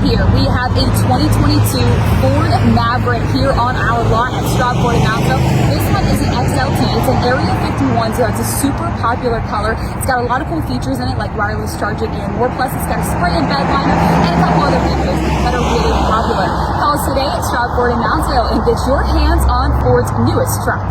here. We have a 2022 Ford Maverick here on our lot at Stratford and Mountville. This one is an XLT. It's an Area 51, so it's a super popular color. It's got a lot of cool features in it, like wireless charging and more. Plus, it's got a spray and bed liner and a couple other features that are really popular. Call us today at Stratford and Mountville and get your hands on Ford's newest truck.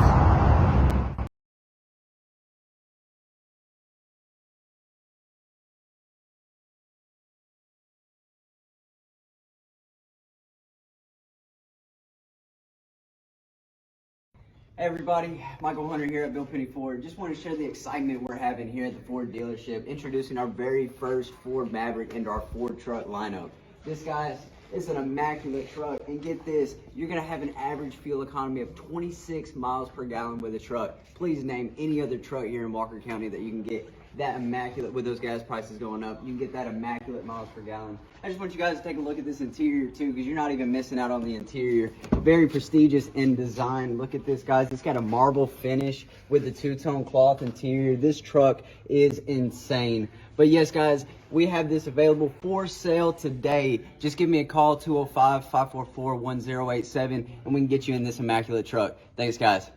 Hey everybody, Michael Hunter here at Bill Penny Ford. Just want to share the excitement we're having here at the Ford dealership, introducing our very first Ford Maverick into our Ford truck lineup. This, guys, is an immaculate truck, and get this, you're going to have an average fuel economy of 26 miles per gallon with a truck. Please name any other truck here in Walker County that you can get that immaculate, with those gas prices going up, you can get that immaculate miles per gallon. I just want you guys to take a look at this interior too, because you're not even missing out on the interior. Very prestigious in design. Look at this, guys. It's got a marble finish with the two-tone cloth interior. This truck is insane. But yes, guys, we have this available for sale today. Just give me a call, 205-544-1087, and we can get you in this immaculate truck. Thanks, guys.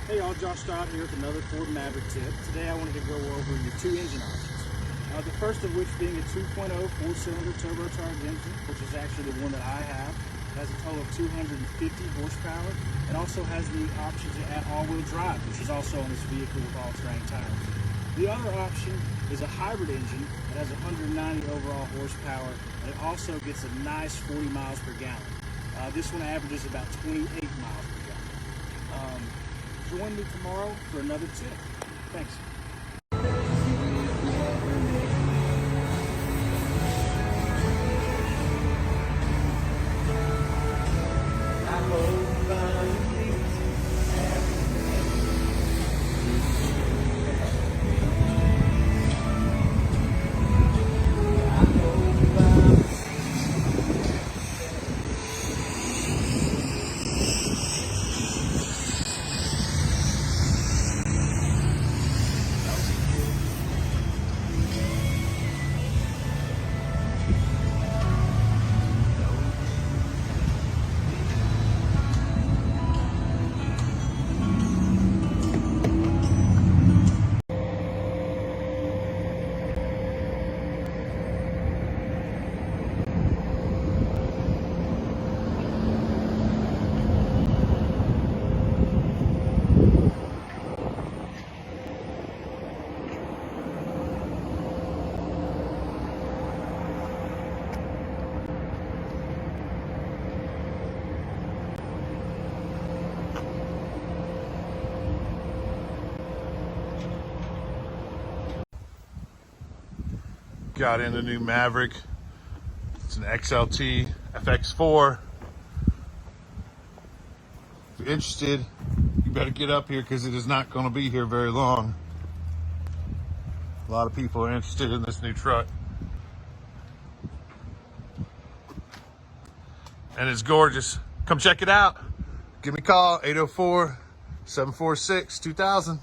Hey y'all, Josh Stott here with another Ford Maverick tip. Today I wanted to go over your two engine options. The first of which being a 2.0 4-cylinder turbocharged engine, which is actually the one that I have. It has a total of 250 horsepower. It also has the option to add all-wheel drive, which is also on this vehicle with all-terrain tires. The other option is a hybrid engine that has 190 overall horsepower, and it also gets a nice 40 miles per gallon. This one averages about 28 miles per gallon. Join me tomorrow for another tip. Thanks. Got in the new Maverick. It's an XLT FX4. If you're interested, you better get up here because it is not going to be here very long. A lot of people are interested in this new truck. And it's gorgeous. Come check it out. Give me a call, 804-746-2000.